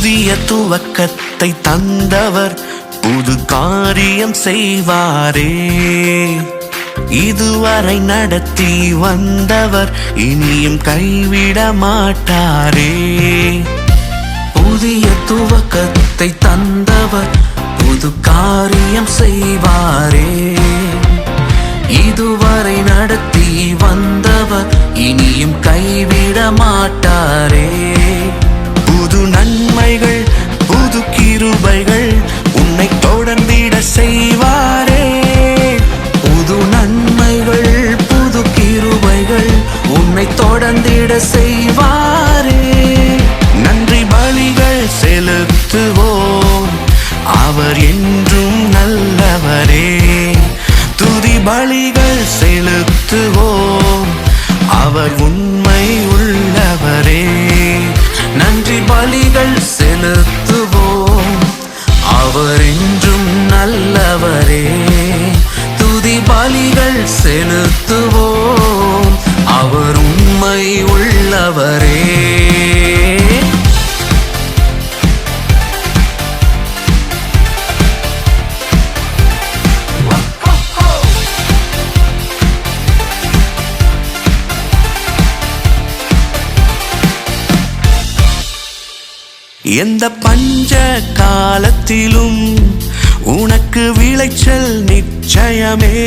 புதிய துவக்கத்தை தந்தவர் புது காரியம் செய்வாரே. இதுவரை நடத்தி வந்தவர் இனியும் கைவிட மாட்டாரே. புதிய துவக்கத்தை தந்தவர் புது காரியம் செய்வாரே. இதுவரை நடத்தி வந்தவர் இனியும் கைவிட மாட்டாரே. புது நன்மைகள் புது கிருபைகள் உன்னை தொடர்ந்திட செய்வாரே. புது நன்மைகள் புது கிருபைகள் உன்னை தொடர்ந்திட செய்வாரே. நன்றி பலிகள் செலுத்துவோம், அவர் என்றும் நல்லவரே. துதி பலிகள் செலுத்துவோம், அவர் உண்மை உள்ளவரே. நன்றி பலிகள் செலுத்துவோம், அவர் என்றும் நல்லவரே. துதி பலிகள் செலுத்துவோம், அவர் உண்மை உள்ளவரே. எந்த பஞ்ச காலத்திலும் உனக்கு விளைச்சல் நிச்சயமே.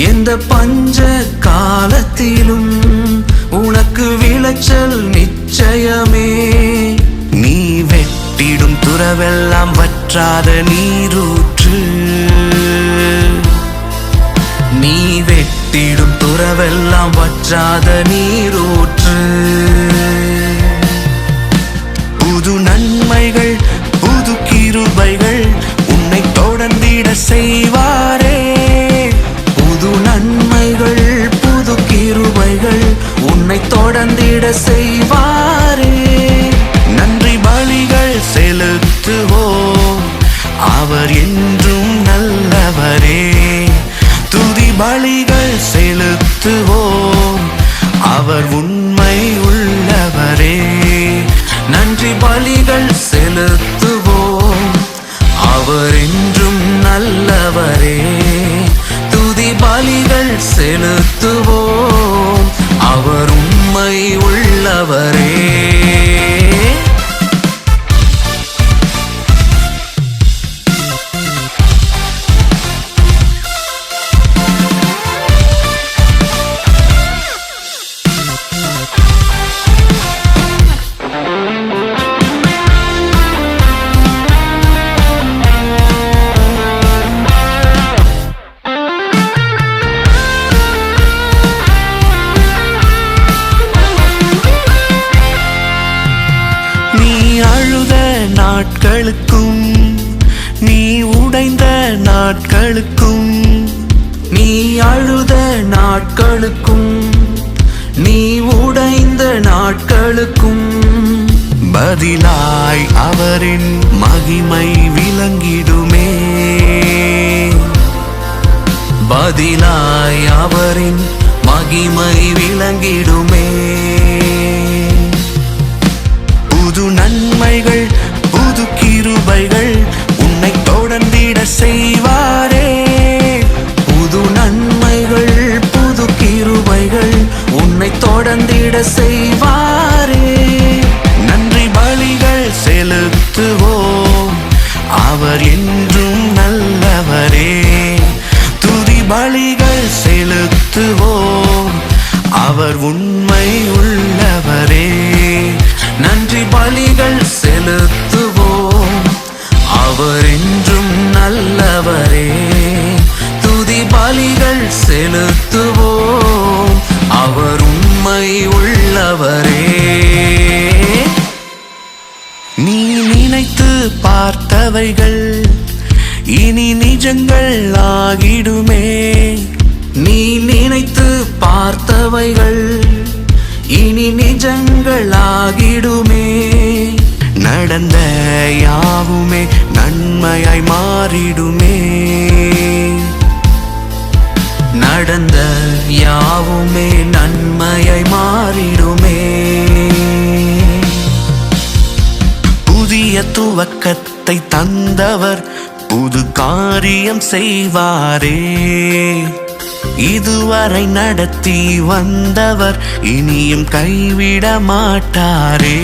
எந்த பஞ்ச காலத்திலும் உனக்கு விளைச்சல் நிச்சயமே. நீ வெட்டிடும் துறவெல்லாம் வற்றாத நீரூற்று. நீ வெட்டிடும் துறவெல்லாம் வற்றாத நீரூற்று. புது நன்மைகள் புது கிருபைகள் உன்னை தொடர்ந்திட செய்வாரே. புது நன்மைகள் புது கிருபைகள் உன்னை தொடர்ந்திட செய்வாரே. நன்றி பலிகள் செலுத்துவோம், அவர் என்றும் நல்லவரே. துதி பலிகள் செலுத்துவோம், அவர் உண்மை உள்ளவரே. நன்றி பலிகள் செலுத்துவோம், அவர் என்றும் நல்லவரே. துதி பலிகள் செலுத்துவோம், அவர் உண்மை உள்ளவரே. நாட்களுக்கும் நீ உடைந்த நாட்களுக்கும், நீ அழுத நாட்களுக்கும் நீ உடைந்த நாட்களுக்கும் பதிலாய் அவரின் மகிமை விளங்கிடுமே. பதிலாய் அவரின் மகிமை விளங்கிடுமே. புது நன்மைகள் புது கிருபைகள் உன்னை தொடர்ந்திட செய்வாரே. புது நன்மைகள் புது கிருபைகள் உன்னை தொடர்ந்திட செய்வாரே. நன்றி பலிகள் செலுத்துவோம், அவர் என்றும் நல்லவரே. துதி பலிகள் செலுத்துவோம், அவர் உண்மை உள்ளவரே. நன்றி பலிகள் செலுத்துவோம், அவர் என்றும் நல்லவரே. துதி பலிகள் செலுத்துவோம், அவர் உண்மை உள்ளவரே. நீ நினைத்து பார்த்தவைகள் இனி நிஜங்கள் ஆகிடுமே. நீ நினைத்து பார்த்தவைகள் இனி நிஜங்களாகிடுமே. நடந்த யாவுமே நன்மையாய் மாறிடுமே. நடந்த யாவுமே நன்மையாய் மாறிடுமே. புதிய துவக்கத்தை தந்தவர் புது காரியம் செய்வாரே. இதுவரை நடத்தி வந்தவர் இனியும் கைவிட மாட்டாரே.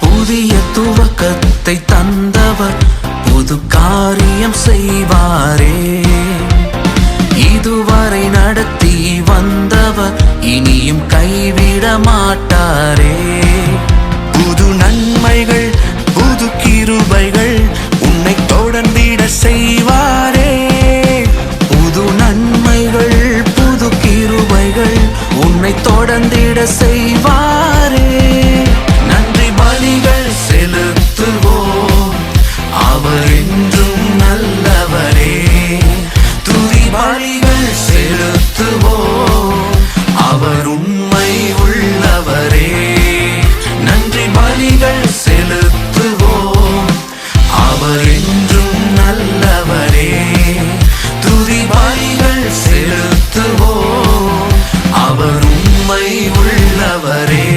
புதிய துவக்கத்தை தந்தவர் புது காரியம் செய்வாரே. இதுவரை நடத்தி வந்தவர் இனியும் கைவிட மாட்டாரே. புது நன்மைகள் புது கிருபைகள் உன்னை தொடர்ந்திட செய்வாரே. புது நன்மைகள் புது கிருபைகள் உன்னை தொடர்ந்திட செய்வாரே. நன்றி பலிகள் செலுத்துவோம், அவர் என்றும் நல்லவரே. துதி பலிகள் செலுத்துவோம், அவர் உண்மை உள்ளவரே. நன்றி பலிகள் செலுத்துவோம், அவர் என்றும் நல்லவரே. துதி பலிகள் செலுத்துவோம், அவர் உண்மை உள்ளவரே.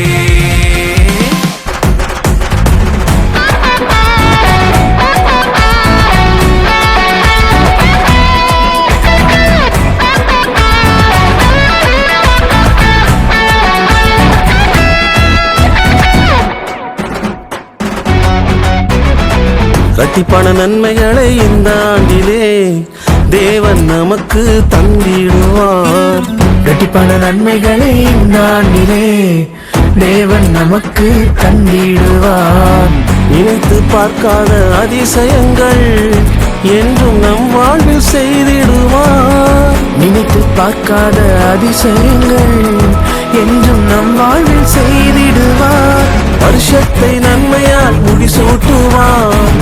இரட்டிப்பான நன்மைகளை இந்த ஆண்டிலே தேவன் நமக்கு தந்திடுவார். இரட்டிப்பான நன்மைகளை இந்த ஆண்டிலே தேவன் நமக்கு தந்திடுவார். நினைத்து பார்க்காத அதிசயங்கள் என்றும் நம் வாழ்வில் செய்திடுவார். நினைத்து பார்க்காத அதிசயங்கள் என்றும் நம் வாழ்வில் செய்திடுவார். வருஷத்தை நன்மையால் முடிசூட்டுவார்,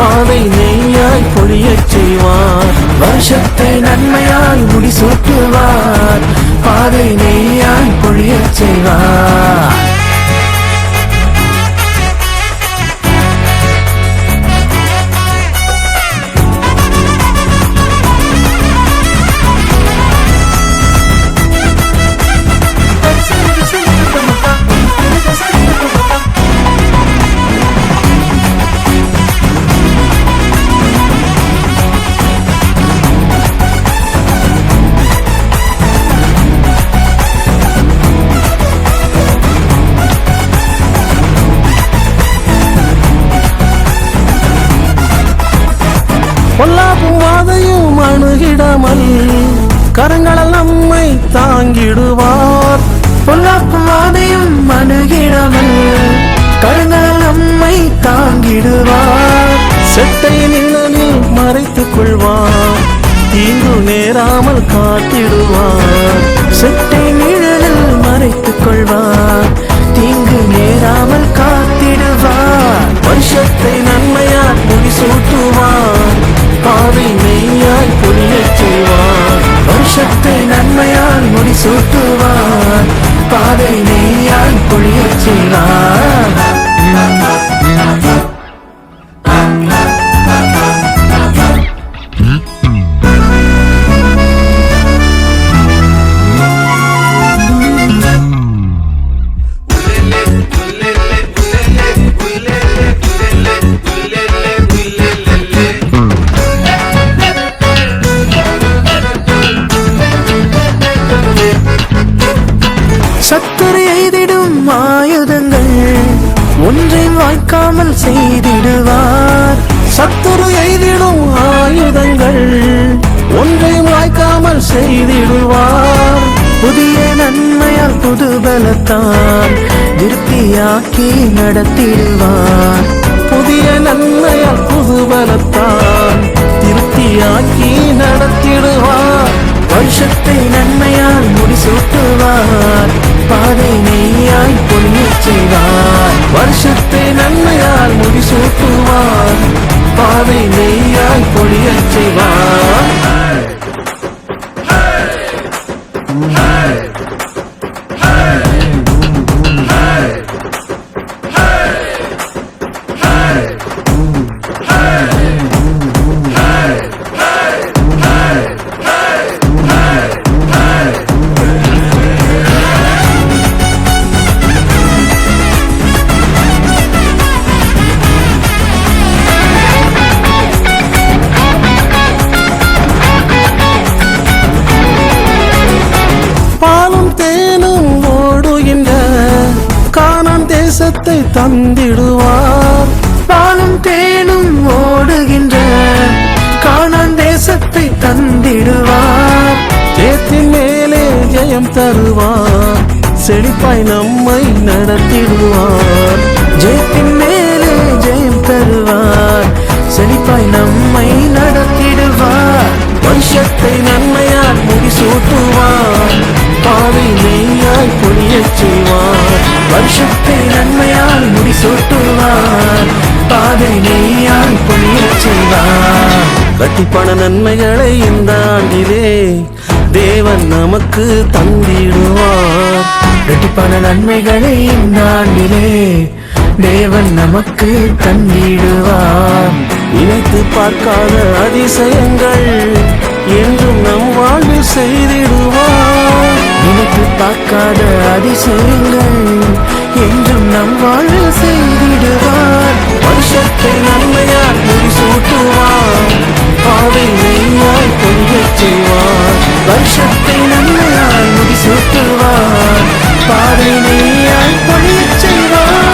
அதை நெய்யாய் பொழியச் செய்வார். வருஷத்தை நன்மையால் முடிசூட்டுவார், பாதை நெய்யாய் பொழியச் செய்வார். பொல்லாப்பும் வாதையும் அணுகிடாமல் கரங்களால் நம்மை தாங்கிடுவார். பொல்லாப்பும் வாதையும் அணுகிடாமல் கரங்களால் நம்மை தாங்கிடுவார். செட்டையின் நிழலில் மறைத்துக் கொள்வார், தீங்கு நேராமல் காத்திடுவார். செட்டை நிழலில் மறைத்துக் கொள்வார், தீங்கு நேராமல் காத்திடுவார். வருஷத்தை நன்மையால் முடிசூட்டுவார், பாதை நெய்யாய் பொழியச் செய்வார். வருஷத்தை நன்மையால் முடிசூட்டுவார், பாதை நெய்யால் பொழியச் செய்வார். சத்துரு எய்திடும் ஆயுதங்கள் ஒன்றை வாய்க்காமல் செய்திடுவார். சத்துரு எய்திடும் ஆயுதங்கள் ஒன்றை வாய்க்காமல் செய்திடுவார். புதிய நன்மையால் புது பலத்தான் திருப்தியாக்கி நடத்திடுவார். புதிய நன்மையால் புது பலத்தான் திருப்தியாக்கி நடத்திடுவார். வருஷத்தை நன்மையால் முடிசூட்டுவார், பாதை நெய்யாய் பொழியச் செய்வார். வருஷத்தை நன்மையால் முடிசூட்டுவார், பாதை நெய்யாய் பொழியச் செய்வார். தேசத்தை தந்திடுவார். பாலும் தேனும் ஓடுகின்ற கானான் தேசத்தை தந்திடுவார். ஜெயத்தின் மேலே ஜெயம் தருவார். செழிப்பாய் நம்மை நடத்திடுவார். ஜெயத்தின் மேலே ஜெயம் தருவார். செழிப்பாய் நம்மை நடத்திடுவார். வருஷத்தை நன்மையால் முடிசூட்டுவார். பாதை மெய்யாய் பொழியச் செய்வார். வருஷத்தை நன்மையால் முடிசூட்டுவார். பாதை நெய்யால் பொழியச் செய்வார். கட்டிப்பண நன்மைகளை இந்த ஆண்டிலே தேவன் நமக்கு தந்திடுவார். இரட்டிப்பான நன்மைகளை இந்த ஆண்டிலே தேவன் நமக்கு தந்திடுவார். நினைத்து பார்க்காத அதிசயங்கள் என்றும் நம் வாழ்வில் செய்திடுவார். நினைத்து பார்க்காத அதிசயங்கள் என்றும் நம் வாழ்வில் செய்திடுவார். வருஷத்தை நன்மையால் முடிசூட்டுவார். பாதை மெய்யாய் பொழியச் செய்வார். வருஷத்தை நன்மையால் முடிசூட்டுவார். பாதை நெய்யாய் பொழியச் செய்வார்.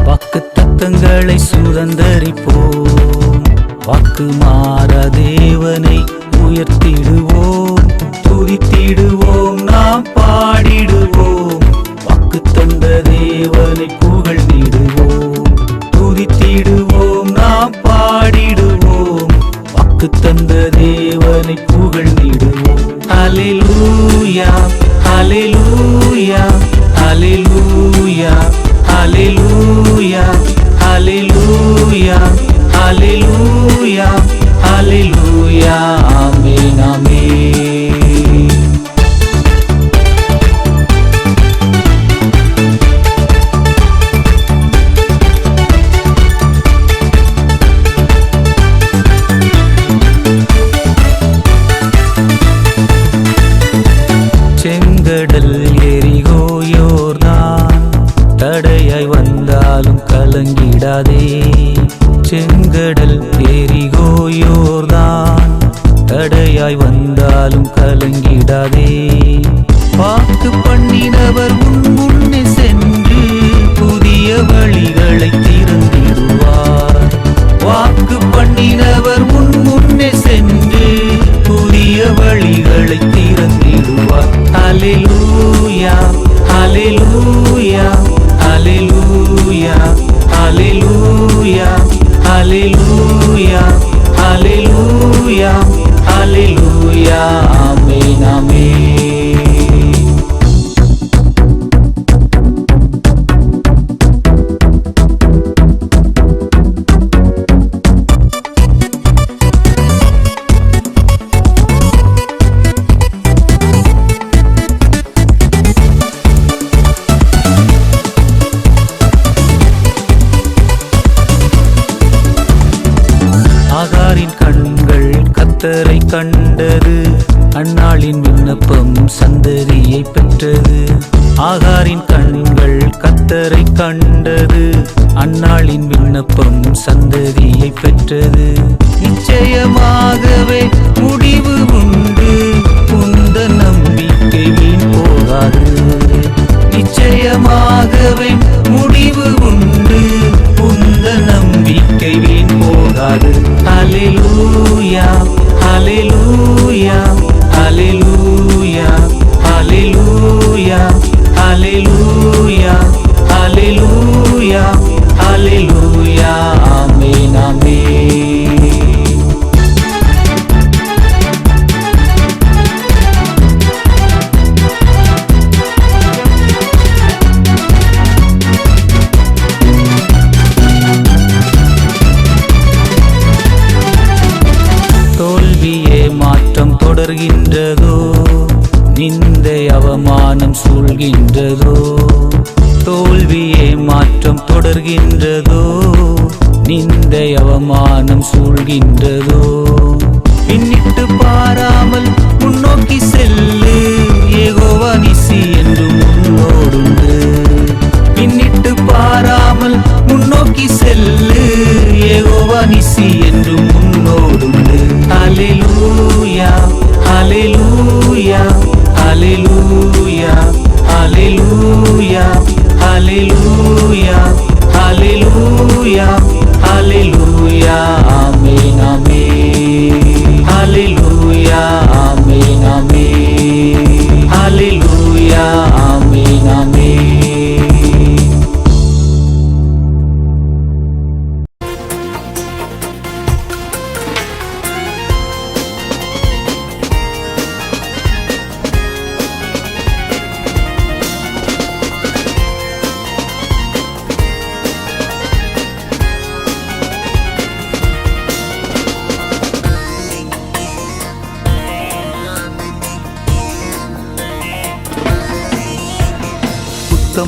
வாக்குத்தத்தங்களை சுதந்தரிப்போம். வாக்கு மாற தேவனை உயர்த்திடுவோம். துதித்திடுவோம், நாம் பாடிடுவோம். வாக்கு தந்த தேவனை புகழ்ந்திடுவோம். துதித்திடுவோம், நாம் பாடிடுவோம். வாக்கு தந்த தேவனை புகழ்ந்திடுவோம். ஹல்லேலூயா, ஹல்லேலூயா, ஹல்லேலூயா, ஹல்லேலூயா, ஹல்லேலூயா, ஹல்லேலூயா, ஹல்லேலூயா. ஆமென், ஆமென். செங்கடல் எரிகோ யோர்தான் தடையாய் வந்தாலும் கலங்கிடாதே. செங்கடல் எரிகோ யோர்தான் தடையாய் வந்தாலும் கலங்கிடாதே. வாக்கு பண்ணினவர் உன் முன்னே சென்று புதிய வழிகளை திறந்திடுவார். வாக்கு பண்ணினவர் உன் முன்னே சென்று புதிய வழிகளை திறந்திடுவார். ஹல்லேலூயா, ஹல்லேலூயா, ஹல்லேலூயா, ஹல்லேலூயா, ஹல்லேலூயா, ஹல்லேலூயா, ஹல்லேலூயா. ஆமென், ஆமென். ஆகாரின் கண்கள் கர்த்தரை கண்டது. அன்னாளின் விண்ணப்பம் சந்ததியை பெற்றது. ஆகாரின் கண்கள் கர்த்தரை கண்டது. அன்னாளின் விண்ணப்பம் சந்ததியை பெற்றது. நிச்சயமாகவே முடிவு உண்டு, உந்த நம்பிக்கை வீண் போகாது. நிச்சயமாகவே முடிவு உண்டு, உந்த நம்பிக்கை வீண் போகாது. ஹல்லேலூயா, ஹல்லேலூயா, ஹல்லேலூயா, ஹல்லேலூயா, ஹல்லேலூயா, ஹல்லேலூயா, ஹல்லேலூயா. ஆமென், ஆமென். தோல்வியே மாற்றம் தொடர்கின்றதோ, நிந்தை அவமானம் சூழ்கின்றதோ, தோல்வியே மாற்றம் தொடர்கின்றதோ, நிந்தை அவமானம் சூழ்கின்றதோ. பின்னிட்டு பாராமல் முன்னோக்கி செல்லு, யெகோவா நிசி என்று முன்னோடுண்டு. பின்னிட்டு பாராமல் முன்னோக்கி செல்லு, யெகோவா நிசி என்று முன்னோடுண்டு. ஹல்லேலூயா ஹல்லேலூயா ஹல்லேலூயா ஹல்லேலூயா ஹல்லேலூயா ஹல்லேலூயா ஹல்லேலூயா ஆமென் ஆமென் ஹல்லேலூயா ஆமென் ஆமென் ஹல்லேலூயா ஆமென் ஆமென்.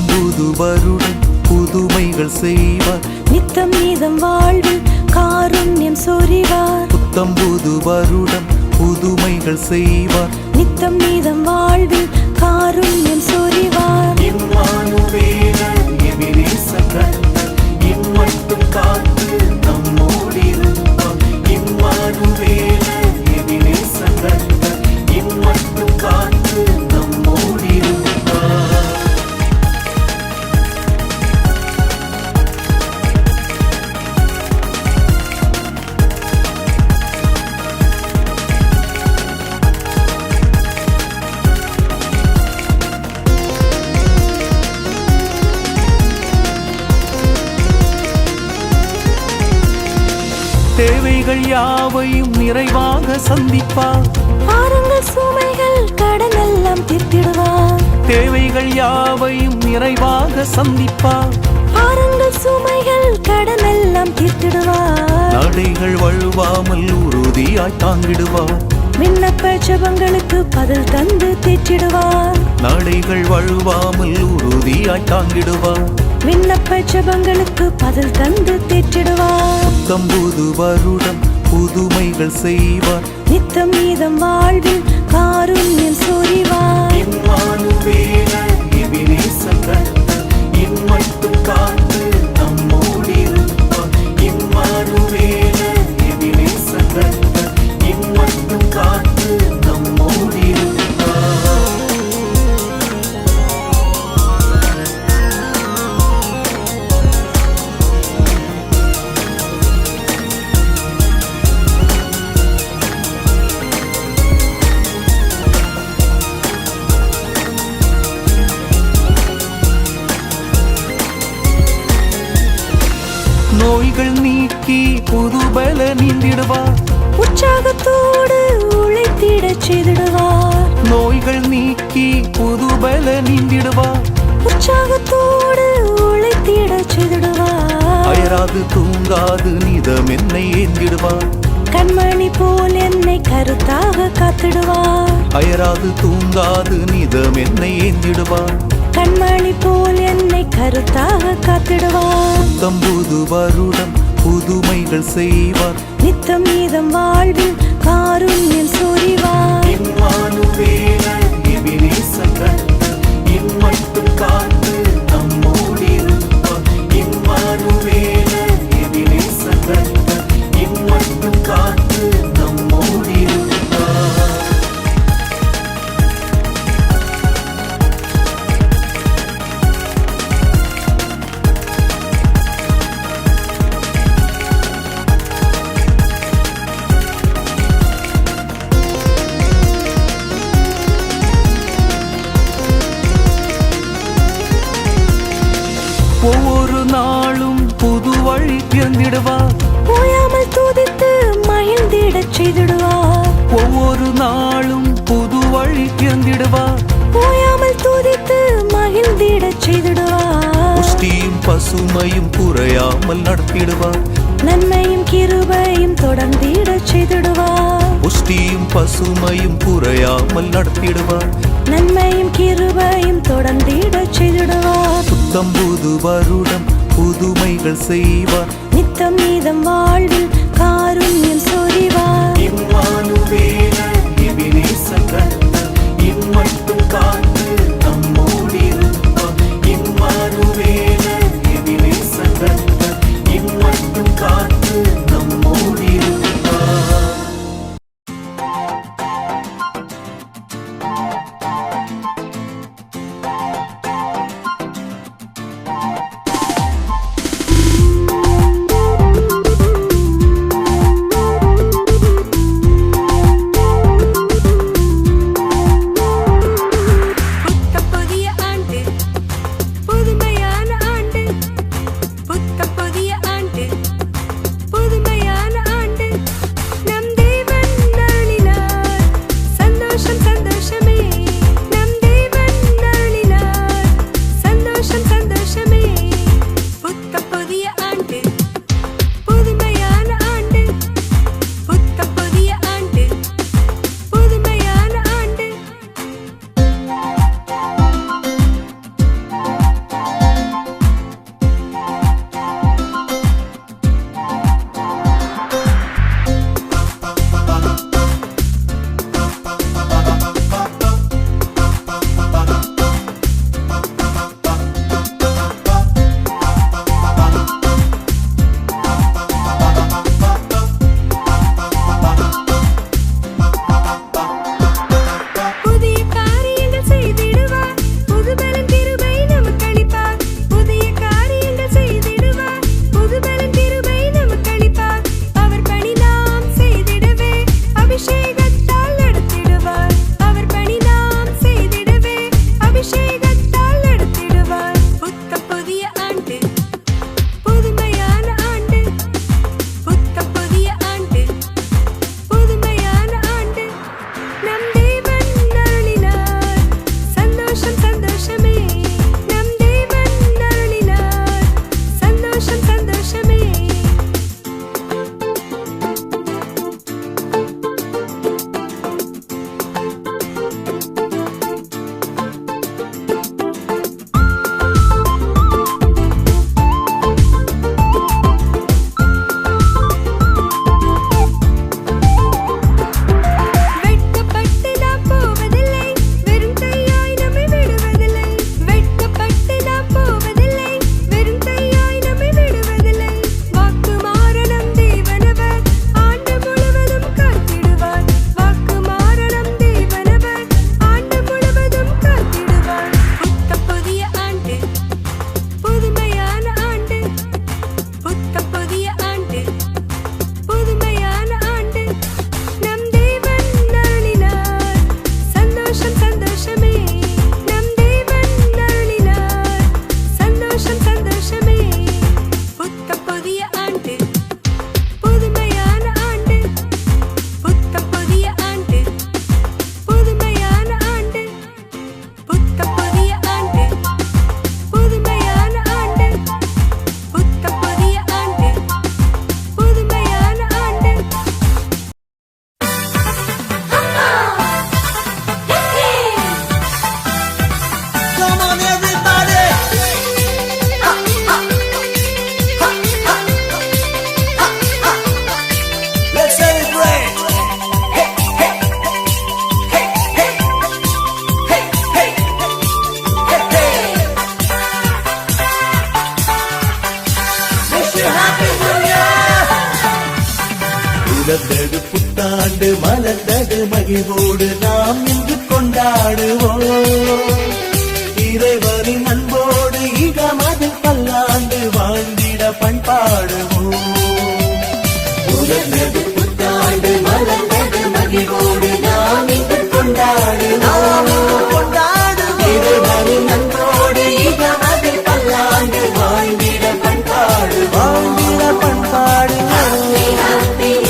புது வருடம் புதுமைகள் செய்வார், நித்தம் மீதம் வாழ்வில் காருண்யம் சொரிவார். புத்தம் புது வருடம் புதுமைகள் செய்வார், நித்தம் மீதம் வாழ்வில் காருண்யம் சொரிவார். இம்மானுவேலர் எபினேசர் கர்த்தர், இம்மட்டும் காத்து நம்மோடிருப்பார். இம்மானுவேலர் எபினேசர் கர்த்தர், இம்மட்டும் காத்து நம்மோடிருப்பார். தேவைகள் யாவையும் நிறைவாக சந்திப்பார், பாருங்கள் சுமைகள் கடனெல்லாம் தீர்த்திடுவார். தேவைகள் யாவையும் நிறைவாக சந்திப்பார், பாருங்கள் சுமைகள் கடனெல்லாம் தீர்த்திடுவார். நடைகள் வழுவாமல் உறுதியாய் தாங்கிடுவார், விண்ணப்ப ஜெபங்களுக்கு பதில் தந்து தேற்றிடுவார். நடைகள் வழுவாமல் உறுதியாய் தாங்கிடுவார், விண்ணப்ப ஜெபங்களுக்கு பதில் தந்து தேற்றிடுவார். புத்தம் புது வருடம் புதுமைகள் செய்வார், நித்தம் மீதம் வாழ்வில் காருண்யம் சொரிவார். இம்மானுவேலர் எபினேசர் கர்த்தர், இம்மட்டும் காத்து நம்மோடிருப்பார். இம்மானுவேலர் எபினேசர் கர்த்தர், இம்மட்டும் காத்து நம்மோடிருப்பார். நோய்கள் நீக்கி புதுபல நீந்திடுவார், உற்சாகத்தோடு உழைத்திடச் செய்திடுவார். நோய்கள் நீக்கி புதுபல நீந்திடுவார், உற்சாகத்தோடு உழைத்திடச் செய்திடுவார். அயராது தூங்காது நிதம் என்னை ஏந்திடுவார், கண்மணி போல் என்னை கருத்தாக காத்திடுவார். அயராது தூங்காது நிதம் என்னை ஏந்திடுவார், கண்மணி போல் என்னை கருத்தாக காத்திடுவார். புத்தம் புது வருடம் புதுமைகள் செய்வார், நித்தம் மீதம் வாழ்வில் காருண்யம் சொரிவார். இம்மானுவேலர் எபினேசர் கர்த்தர், இம்மட்டும் காத்து நம்மோடிருப்பார். இம்மானுவேலர் எபினேசர் கர்த்தர், இம்மட்டும் காத்து நம்மோடிருப்பார். ஒவ்வொரு நாளும் புது வழி திறந்திடுவார், ஓயாமல் துதித்து மகிழ்ந்திடச் செய்திடுவார். ஒவ்வொரு நாளும் புது வழி திறந்திடுவார், ஓயாமல் துதித்து மகிழ்ந்திடச் செய்திடுவார். புஷ்டியும் பசுமையும் குறையாமல் நடத்திடுவார், நன்மையும் கிருபையும் தொடர்ந்திடச் செய்திடுவார். புஷ்டியும் பசுமையும் குறையாமல் நடத்திடுவார், நன்மையும் கிருபையும் தொடர்ந்திடச் செய்திடுவார். புத்தம் புது வருடம் புதுமைகள் செய்வார். நித்தம் நீதம் வாழ்வில் காருண்யம் சொரிவார். இம்மானுவேலர் எபினேசர் கர்த்தர் இம்மட்டும் காத்து நம்மோடிருப்பார். இம்மானுவேலர் எபினேசர் கர்த்தர் இம்மட்டும் காத்து நம்மோடிருப்பார். பிறந்தது புத்தாண்டு மலர்ந்தது மகிழ்வோடு நாம் இன்று கொண்டாடுவோம். இறைவனின் அன்போடு இகமது பல்லாண்டு வாழ்ந்திட பண்பாடுவோம். பிறந்தது புத்தாண்டு மலர்ந்தது மகிழ்வோடு நாம் இன்று கொண்டாடுவோம். இறைவனின் அன்போடு இகமது பல்லாண்டு வாழ்ந்திட பண்பாடு வாழ்ந்திட பண்பாடு. Happy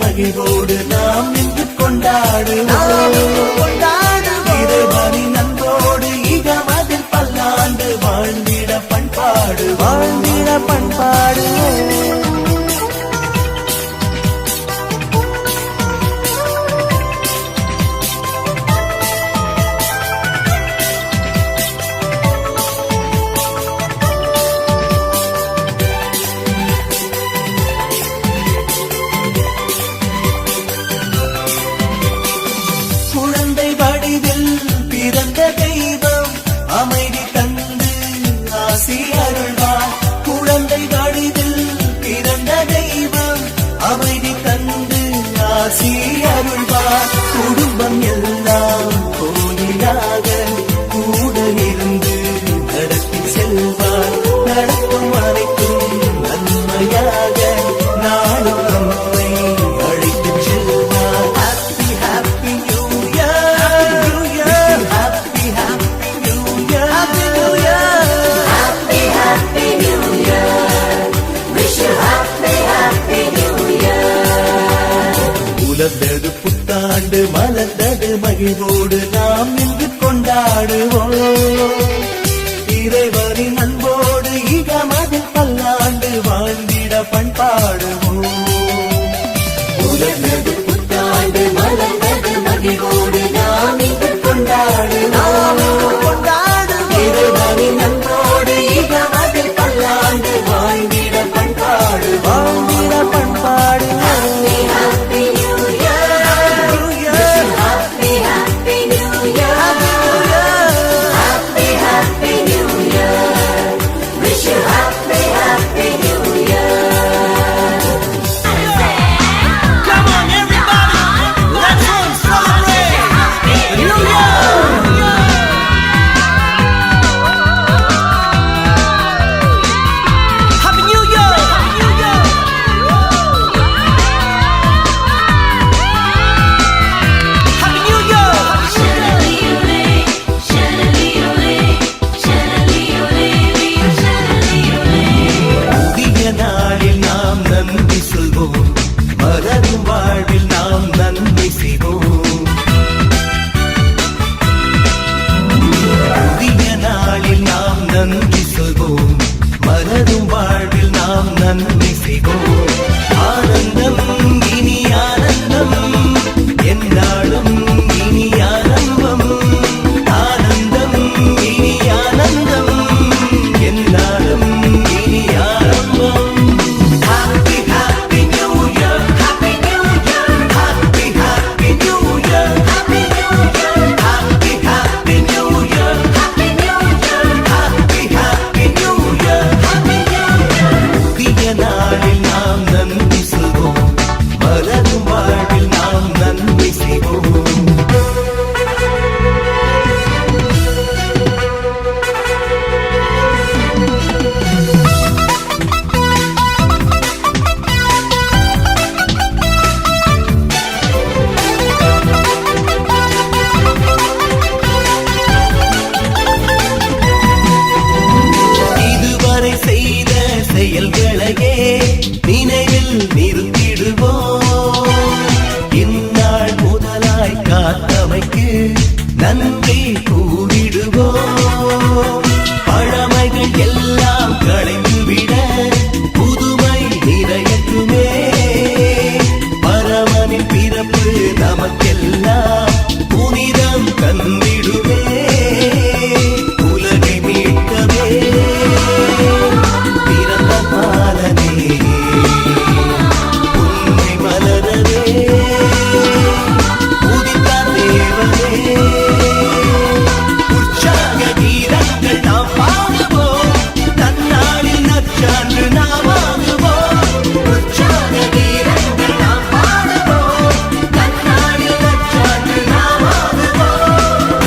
மகிழ்வோடு நாம் இன்று கொண்டாடுவோம். இறைவனின் அன்போடு இகமதில் பல்லாண்டு வாழ்ந்திட பண்பாடு. குழந்தை வடிவில் பிறந்த தெய்வம் அமைதி தந்து ஆசி அருள்வார். குழந்தை வடிவில் பிறந்த தெய்வம் அமைதி தந்து ஆசி அருள்வார். குடும்பம் எல்லாம் கோயிலாக கூட இருந்து நடத்தி செல்வார். நடக்கும் அனைத்தும் நன்மையாக நாளும் நம்மை அழைத்து செல்வார். Happy happy new year, happy happy new year, happy new year, Happy, happy New Year. Wish you happy, happy New Year. உலர்ந்தது புத்தாண்டு மலர்ந்தது மகிழ்வோடு நாம் இன்று கொண்டாடுவோம். இறைவனின் அன்போடு இகமதில் பல்லாண்டு வாழ்ந்திட பண்பாடுவோம். உலர்ந்தது புத்தாண்டு மலர்ந்தது மகிழ்வோடு நாம் இன்று கொண்டாடுவோம். இறைவனின் அன்போடு இகமதில் பல்லாண்டு வாழ்ந்திட பண்பாடுவோம். Happy, happy New Year. Wish you happy, happy New Year. Happy, happy New Year. Wish you happy, happy New Year. Come on, everybody, let's all celebrate the New Year. Happy New Year. Happy New Year. புதிய நாளில் நாம் நன்றி சொல்வோம். மலரும் வாழ்வில் நாம் நன்மை செய்வோம். புதிய நாளில் நாம் நன்றி சொல்வோம். மலரும் வாழ்வில் நாம் நன்மை செய்வோம். ஆனந்தம் இனி ஆனந்தம் என்னாலும் இனி ஆரம்பம். ஆனந்தம் இனி ஆனந்தம் என்னாலும் இனி ஆரம்பம். Happy happy New Year, happy New Year, happy happy New Year, happy New Year, happy happy New Year, happy New Year, happy happy New Year, happy New Year. புதிய நாளில் நாம் நன்றி சொல்வோம். மலரும் வாழ்வில் நாம் நன்மை செய்வோம். இதுவரை செய்த செயல்களையே நினைவில் நிறுத்திடுவோம். இந்நாள் முதலாய் காத்தமைக்கு நன்றி கூறிடுவோம். பழமைகள் எல்லாம் களைந்துவிட புதுமை நிறையட்டுமே. பரமனின் பிறப்பு நமக்கெல்லாம் புனிதம் தந்திடுமே. உலகை மீட்கவே பிறந்த பாலனே, உண்மை மலரவே உதித்தார் தேவனே. உற்சாக கீதங்கள் நாம் பாடுவோம். தன்னாளில் நற்சான்று நாம் ஆகுவோம். உற்சாக கீதங்கள் நாம் பாடுவோம். தன்னாளில் நற்சான்று நாம் ஆகுவோம்.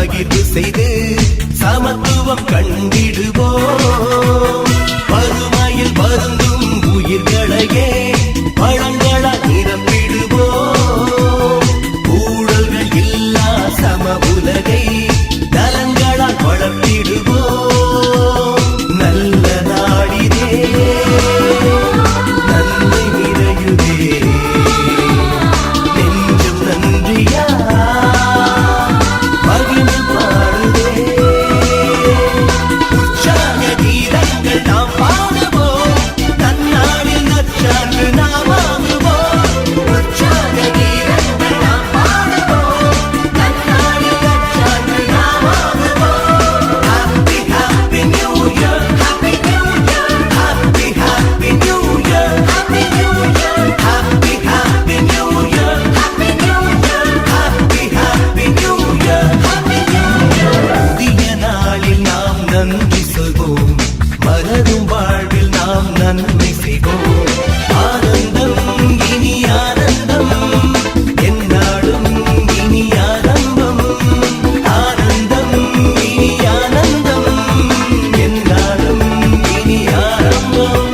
பகிர்வு செய்து சமத்துவம் கண்டிடுவோம். வறுமையில் வருந்தும் உயிர்களையே பழங்களால் நிரப்பிடுவோம். ஊழல்கள் இல்லா சம உலகை நலங்களால் வளர்த்திடுவோம். நல்ல நாடிதே நன்மை நிறையுதே நெஞ்சம் நன்றியா மகிழ்ந்து பாடுதே. உற்சாக கீதங்கள் நாம் பாடுவோம். நன்னாளில் நற்சான்று நாம் ஆகுவோம். உற்சாக கீதங்கள் நாம் பாடுவோம். நன்னாளில் நற்சான்று நாம் ஆகுவோம். Happy Happy New Year, Happy New Year, Happy Happy New Year, Happy New Year, Happy Happy New Year, Happy New Year, Happy Happy New Year, Happy New Year. புதிய நாளில் நாம் நன்றி சொல்வோம். மலரும் வாழ்வில் நாம் நன்மை செய்வோம். ஆனந்தம் இனி ஆனந்தம் என்னாலும் இனி ஆரம்பம். ஆனந்தம் இனி ஆனந்தம் என்னாலும் இனி ஆரம்பம்.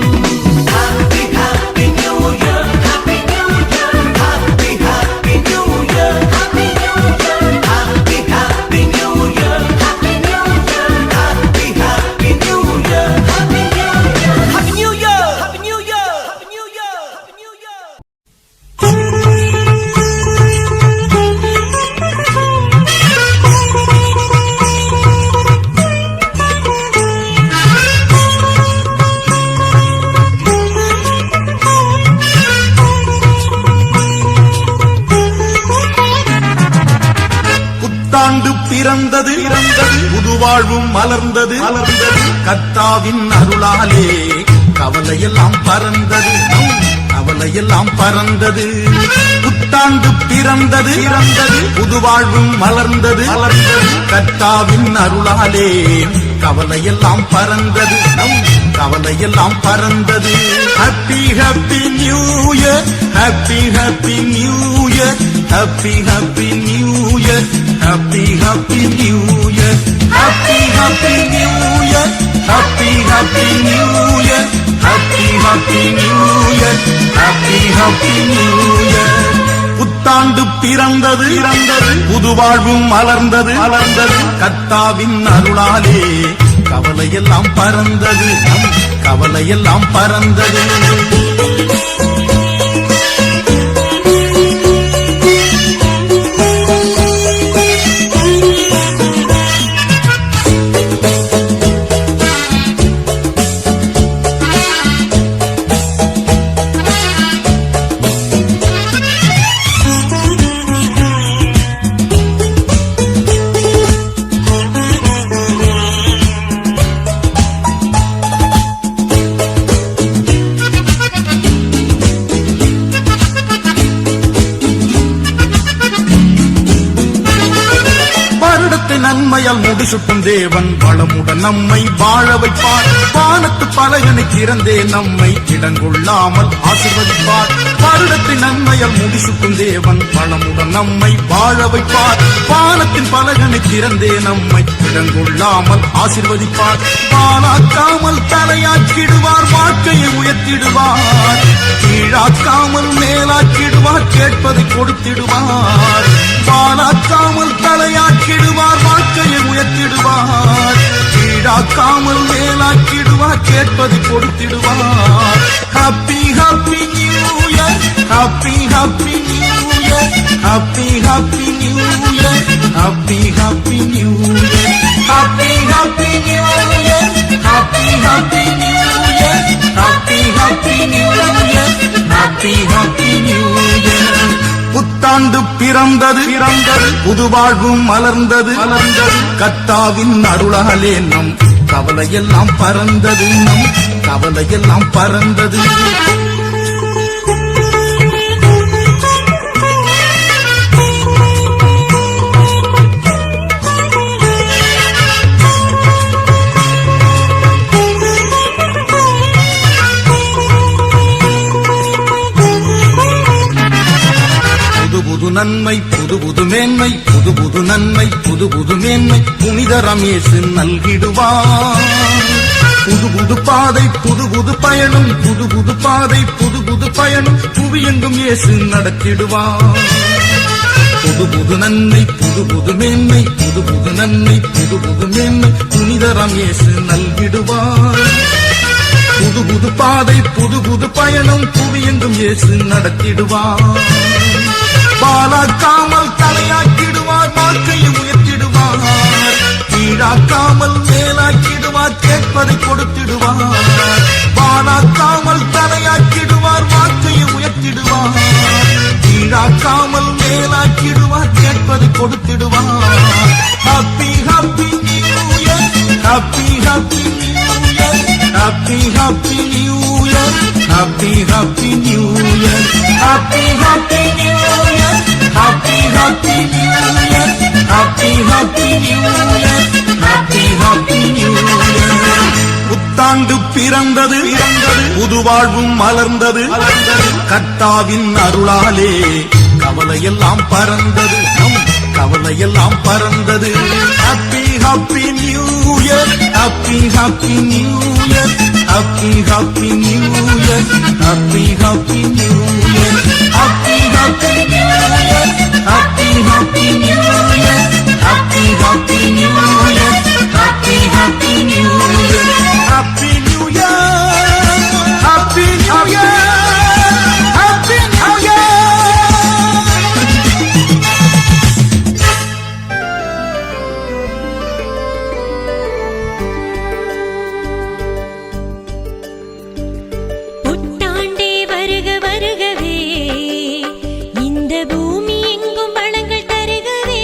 Happy Happy New Year, Happy New Year, Happy Happy New Year, Happy New Year, Happy Happy New Year, Happy New Year, Happy Happy New Year, Happy New Year, Happy New Year, Happy New Year, Happy New Year, Happy New Year. புத்தாண்டு பிறந்தது புதுவாழ்வும் மலர்ந்தது கர்த்தாவின் அருளாலே கவலையெல்லாம் பறந்தது கவலையெல்லாம் பறந்தது. புத்தாண்டு பிறந்தது புதுவாழ்வும் மலர்ந்தது கர்த்தாவின் அருளாலே கவலையெல்லாம் பறந்தது கவலையெல்லாம் பறந்தது. Happy happy new year, happy happy new year, happy happy new year, happy happy new year, happy happy new year, happy happy new year, happy happy new year, happy happy new year. புத்தாண்டு பிறந்தது புதுவாழ்வும் மலர்ந்தது கர்த்தாவின் அருளாலே கவலையெல்லாம் பறந்தது கவலையெல்லாம் பறந்தது. நன்மையால் முடிசுட்டும் தேவன் வளமுடன் நம்மை வாழ வைப்பார். வானத்து பலகனை திறந்தே நம்மை இடங்கொள்ளாமல் ஆசீர்வதிப்பார். வருடத்தின் நன்மையால் முடிசுட்டும் தேவன் வளமுடன் நம்மை வாழ வைப்பார். வானத்தின் பலகனை திறந்தே நம்மை இடங்கொள்ளாமல் ஆசீர்வதிப்பார். வாழாக்காமல் தலையாக்கிடுவார், வாழ்க்கையை உயர்த்திடுவார். கீழாக்காமல் மேலாக்கிடுவார், கேட்பதை கொடுத்திடுவார். வாழாக்காமல் தலையாக்கிடுவார், வாழ்க்கையை உயர்த்திடுவார். கீழாக்காமல் மேலாக்கிடுவார், கேட்பதை கொடுத்திடுவார். Happy happy new year, happy happy new year, happy happy new year, happy happy new year, happy happy new year, happy happy new year, happy happy new year, happy happy new year. புத்தாண்டு பிறந்தது புதுவாழ்வும் மலர்ந்தது கர்த்தாவின் அருளாலே நம் கவலையெல்லாம் பறந்தது கவலையெல்லாம் பறந்தது. நன்மை புது புது மேன்மை புது புது நன்மை நன்மை புது புது மேன்மை புனித ரமேசு நல்கிடுவார் புது புது பாதை புது புது பயணம் புது புது பாதை புது புது பயணம் புவியெங்கும் இயேசு நடத்திடுவார் புது புது நன்மை புது புது மேன்மை புது புது நன்மை புது புது மேன்மை புனித ரமேசு நல்கிடுவார் புது புது பாதை புது புது பயணம் புவியெங்கும் இயேசு நடத்திடுவார் பாலாக்காமல் தலையாக்கிடுவார் வாழ்க்கையை உயர்த்திடுவார் கீழாக்காமல் மேலாக்கிடுவார் கேட்பதை கொடுத்திடுவார் பாலாக்காமல் தலையாக்கிடுவார் வாழ்க்கையை உயர்த்திடுவார் கீழாக்காமல் மேலாக்கிடுவார் கேட்பதை கொடுத்திடுவார் happy happy new year happy happy new year happy happy new year happy happy new year happy happy new year happy happy new year happy happy new year happy happy new year புத்தாண்டு பிறந்தது புது வாழ்வும் மலர்ந்தது கர்த்தாவின் அருளாலே கவலையெல்லாம் பறந்தது நம் கவலையெல்லாம் பறந்தது happy happy new year happy happy new year happy happy new year happy happy new year happy happy new year happy happy new year happy happy new year happy happy new year happy new year happy new year happy new year புத்தாண்டே வருக வருகவே இந்த பூமி எங்கும் வளங்கள் தருகவே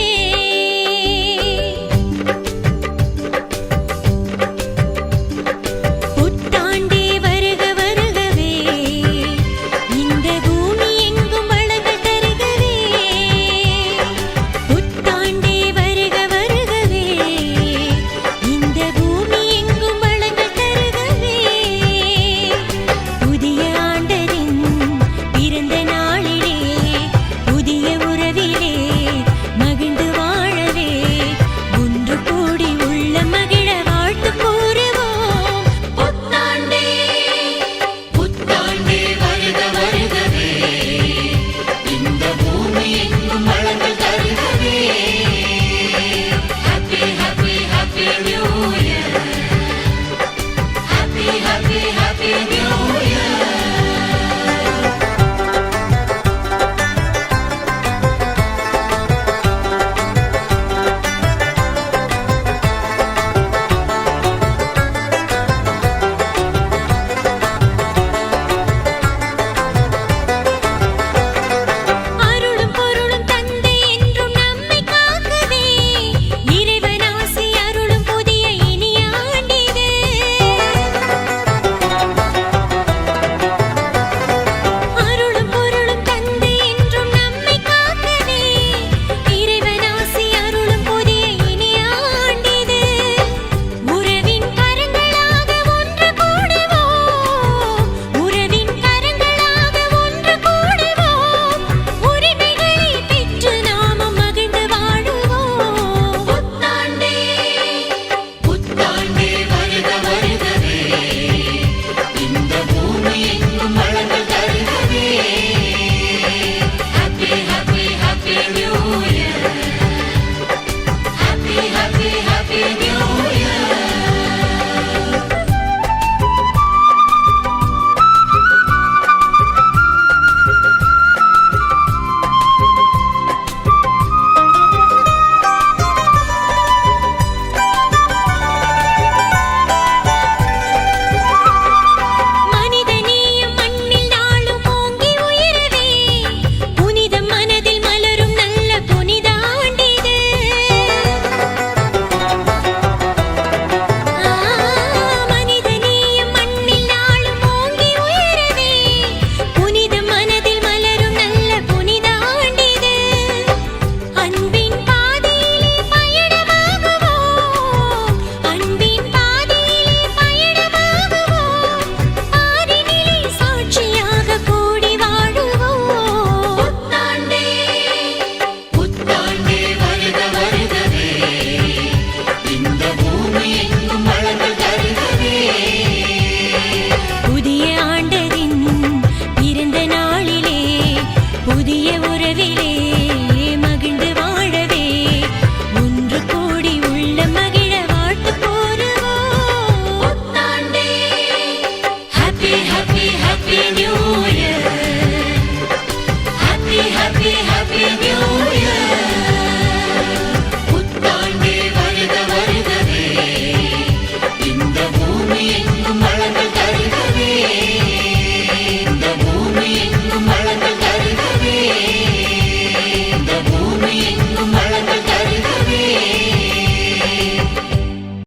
உறவிலே